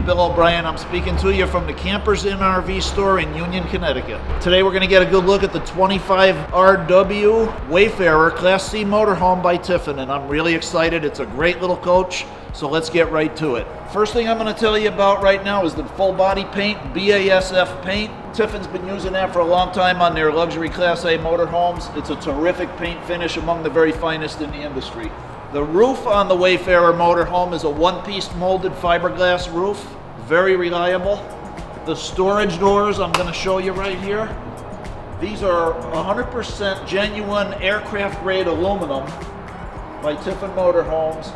Bill O'Brien. I'm speaking to you from the Campers Inn RV store in Union, Connecticut. Today we're going to get a good look at the 25RW Wayfarer Class C motorhome by Tiffin, and I'm really excited. It's a great little coach, so let's get right to it. First thing I'm going to tell you about right now is the full body paint, BASF paint. Tiffin's been using that for a long time on their luxury Class A motorhomes. It's a terrific paint finish, among the very finest in the industry. The roof on the Wayfarer motorhome is a one-piece molded fiberglass roof, very reliable. The storage doors I'm going to show you right here. These are 100% genuine aircraft grade aluminum by Tiffin Motorhomes,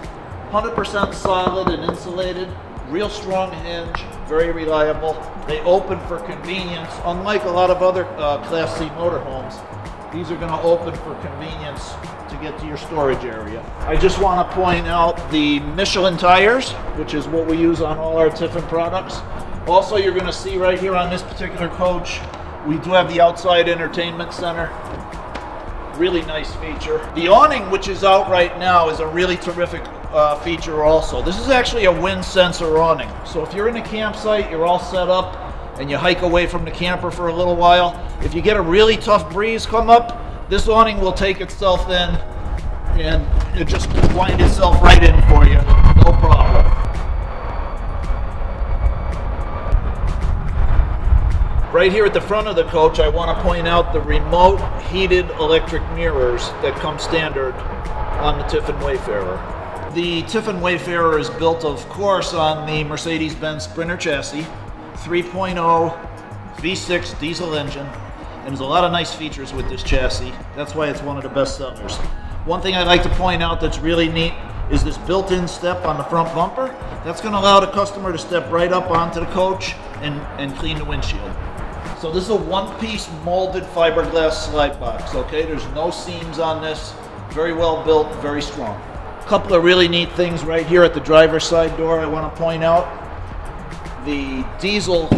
100% solid and insulated, real strong hinge, very reliable. They open for convenience, unlike a lot of other Class C motorhomes. These are going to open for convenience to get to your storage area. I just want to point out the Michelin tires, which is what we use on all our Tiffin products. Also, you're going to see right here on this particular coach, we do have the outside entertainment center. Really nice feature. The awning, which is out right now, is a really terrific feature also. This is actually a wind sensor awning. So if you're in a campsite, you're all set up, and you hike away from the camper for a little while, if you get a really tough breeze come up, this awning will take itself in and it just wind itself right in for you, no problem. Right here at the front of the coach, I want to point out the remote heated electric mirrors that come standard on the Tiffin Wayfarer. The Tiffin Wayfarer is built, of course, on the Mercedes-Benz Sprinter chassis, 3.0 V6 diesel engine, and there's a lot of nice features with this chassis. That's why it's one of the best sellers. One thing I'd like to point out that's really neat is this built-in step on the front bumper. That's going to allow the customer to step right up onto the coach and clean the windshield. So this is a one-piece molded fiberglass slide box, okay? There's no seams on this. Very well built, very strong. A couple of really neat things right here at the driver's side door I want to point out. The diesel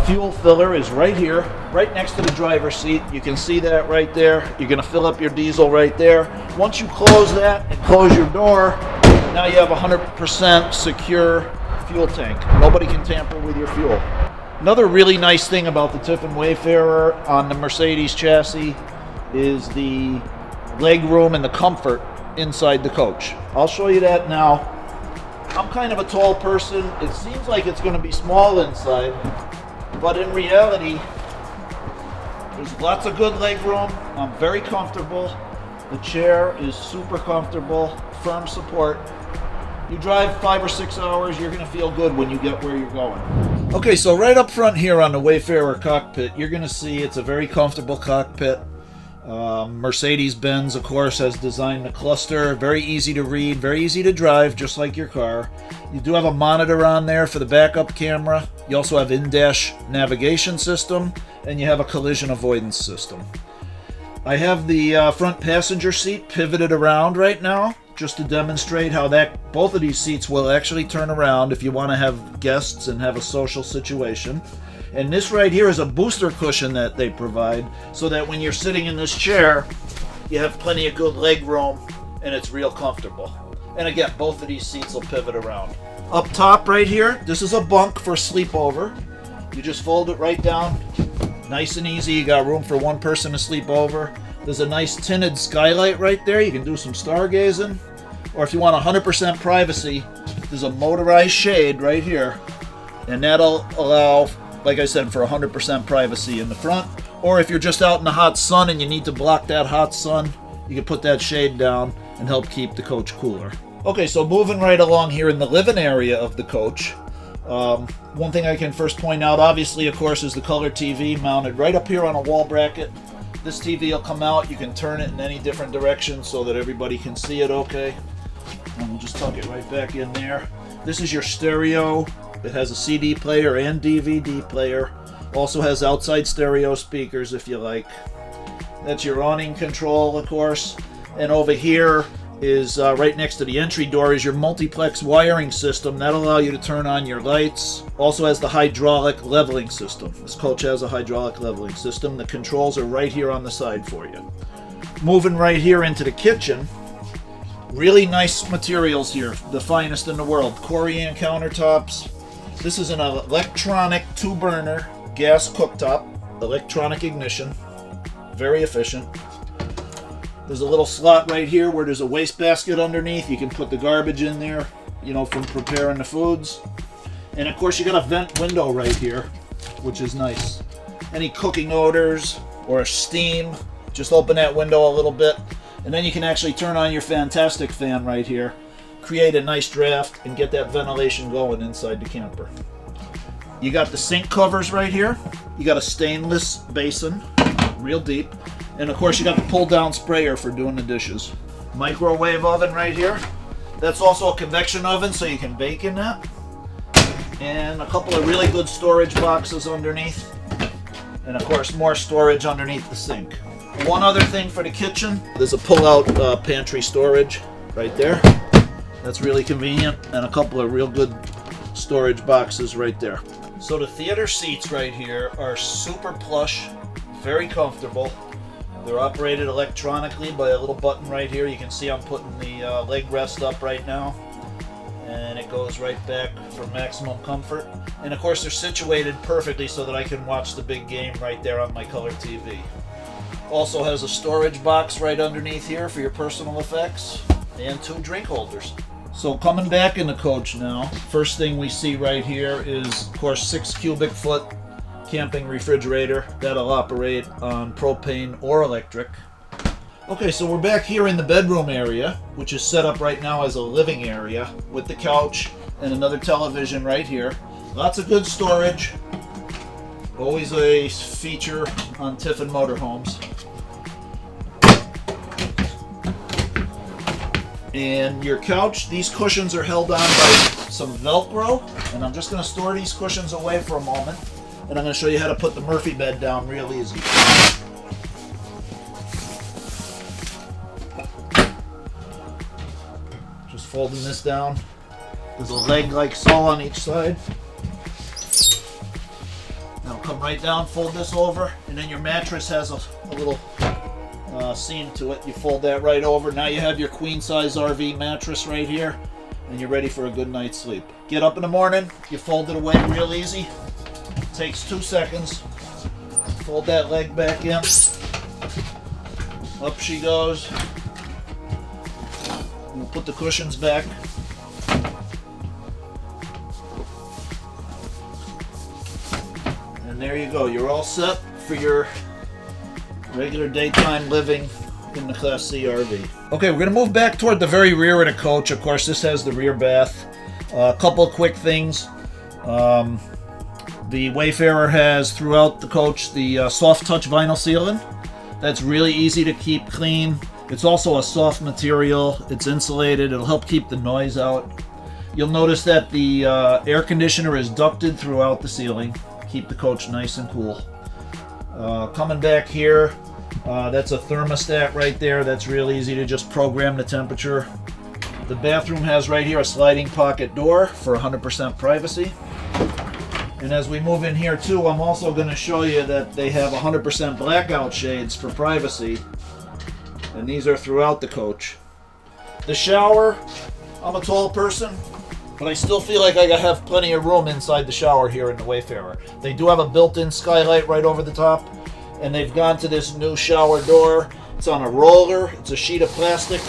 fuel filler is right here, right next to the driver's seat. You can see that right there. You're going to fill up your diesel right there. Once you close that and close your door, now you have a 100% secure fuel tank. Nobody can tamper with your fuel. Another really nice thing about the Tiffin Wayfarer on the Mercedes chassis is the legroom and the comfort inside the coach. I'll show you that now. I'm kind of a tall person. It seems like it's going to be small inside, but in reality, there's lots of good leg room. I'm very comfortable. The chair is super comfortable, firm support. You drive 5 or 6 hours, you're going to feel good when you get where you're going. Okay, so right up front here on the Wayfarer Cockpit, you're going to see it's a very comfortable cockpit. Mercedes-Benz, of course, has designed the cluster. Very easy to read, very easy to drive, just like your car. You do have a monitor on there for the backup camera. You also have in-dash navigation system, and you have a collision avoidance system. I have the front passenger seat pivoted around right now, just to demonstrate how both of these seats will actually turn around if you want to have guests and have a social situation. And this right here is a booster cushion that they provide so that when you're sitting in this chair, you have plenty of good leg room and it's real comfortable. And again, both of these seats will pivot around. Up top right here, this is a bunk for sleepover. You just fold it right down, nice and easy. You got room for one person to sleep over. There's a nice tinted skylight right there. You can do some stargazing. Or if you want 100% privacy, there's a motorized shade right here. And that'll allow, like I said, for 100% privacy in the front. Or if you're just out in the hot sun and you need to block that hot sun, you can put that shade down and help keep the coach cooler. Okay, so moving right along here in the living area of the coach. One thing I can first point out, obviously, of course, is the color TV mounted right up here on a wall bracket. This TV will come out. You can turn it in any different direction so that everybody can see it okay. And we'll just tuck it right back in there. This is your stereo. It has a CD player and DVD player. Also has outside stereo speakers if you like. That's your awning control, of course. And over here is right next to the entry door is your multiplex wiring system. That'll allow you to turn on your lights. Also has the hydraulic leveling system. This coach has a hydraulic leveling system. The controls are right here on the side for you. Moving right here into the kitchen. Really nice materials here, the finest in the world. Corian countertops. This is an electronic 2-burner gas cooktop, electronic ignition, very efficient. There's a little slot right here where there's a wastebasket underneath. You can put the garbage in there, you know, from preparing the foods. And of course you got a vent window right here, which is nice. Any cooking odors or steam, just open that window a little bit, and then you can actually turn on your fantastic fan right here, create a nice draft, and get that ventilation going inside the camper. You got the sink covers right here. You got a stainless basin, real deep. And of course you got the pull down sprayer for doing the dishes. Microwave oven right here. That's also a convection oven, so you can bake in that. And a couple of really good storage boxes underneath. And of course more storage underneath the sink. One other thing for the kitchen, there's a pull-out pantry storage right there. That's really convenient, and a couple of real good storage boxes right there. So the theater seats right here are super plush, very comfortable. They're operated electronically by a little button right here. You can see I'm putting the leg rest up right now, and it goes right back for maximum comfort. And of course they're situated perfectly so that I can watch the big game right there on my color TV. Also has a storage box right underneath here for your personal effects, and 2 drink holders. So coming back in the coach now, first thing we see right here is, of course, 6 cubic foot camping refrigerator that'll operate on propane or electric. Okay, so we're back here in the bedroom area, which is set up right now as a living area with the couch and another television right here. Lots of good storage. Always a feature on Tiffin Motorhomes. And your couch, these cushions are held on by some Velcro, and I'm just going to store these cushions away for a moment, and I'm going to show you how to put the Murphy bed down real easy. Just folding this down. There's a leg like so on each side. Now come right down, fold this over, and then your mattress has a little seam to it. You fold that right over. Now you have your queen size RV mattress right here, and you're ready for a good night's sleep. Get up in the morning, you fold it away real easy. Takes 2 seconds. Fold that leg back in. Up she goes. We'll put the cushions back. And there you go. You're all set for your regular daytime living in the Class C RV. Okay, we're going to move back toward the very rear of the coach. Of course, this has the rear bath. A couple of quick things. The Wayfarer has throughout the coach the soft touch vinyl ceiling. That's really easy to keep clean. It's also a soft material. It's insulated. It'll help keep the noise out. You'll notice that the air conditioner is ducted throughout the ceiling. Keep the coach nice and cool. Coming back here, that's a thermostat right there. That's real easy to just program the temperature. The bathroom has right here a sliding pocket door for 100% privacy. And as we move in here too, I'm also going to show you that they have 100% blackout shades for privacy. And these are throughout the coach. The shower, I'm a tall person, but I still feel like I have plenty of room inside the shower here in the Wayfarer. They do have a built-in skylight right over the top, and they've gone to this new shower door. It's on a roller. It's a sheet of plastic,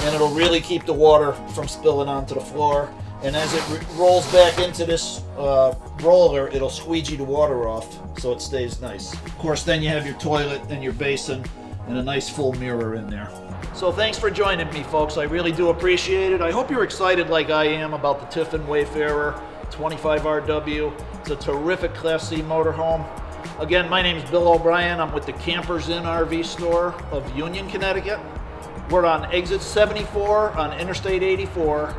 and it'll really keep the water from spilling onto the floor. And as it rolls back into this roller, it'll squeegee the water off so it stays nice. Of course, then you have your toilet and your basin and a nice full mirror in there. So thanks for joining me, folks. I really do appreciate it. I hope you're excited like I am about the Tiffin Wayfarer 25RW. It's a terrific Class C motorhome. Again, my name is Bill O'Brien. I'm with the Campers Inn RV store of Union, Connecticut. We're on exit 74 on Interstate 84.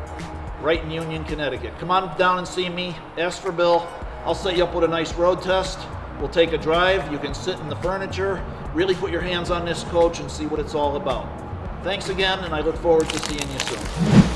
Right in Union, Connecticut. Come on down and see me. Ask for Bill. I'll set you up with a nice road test. We'll take a drive. You can sit in the furniture, really put your hands on this coach and see what it's all about. Thanks again, and I look forward to seeing you soon.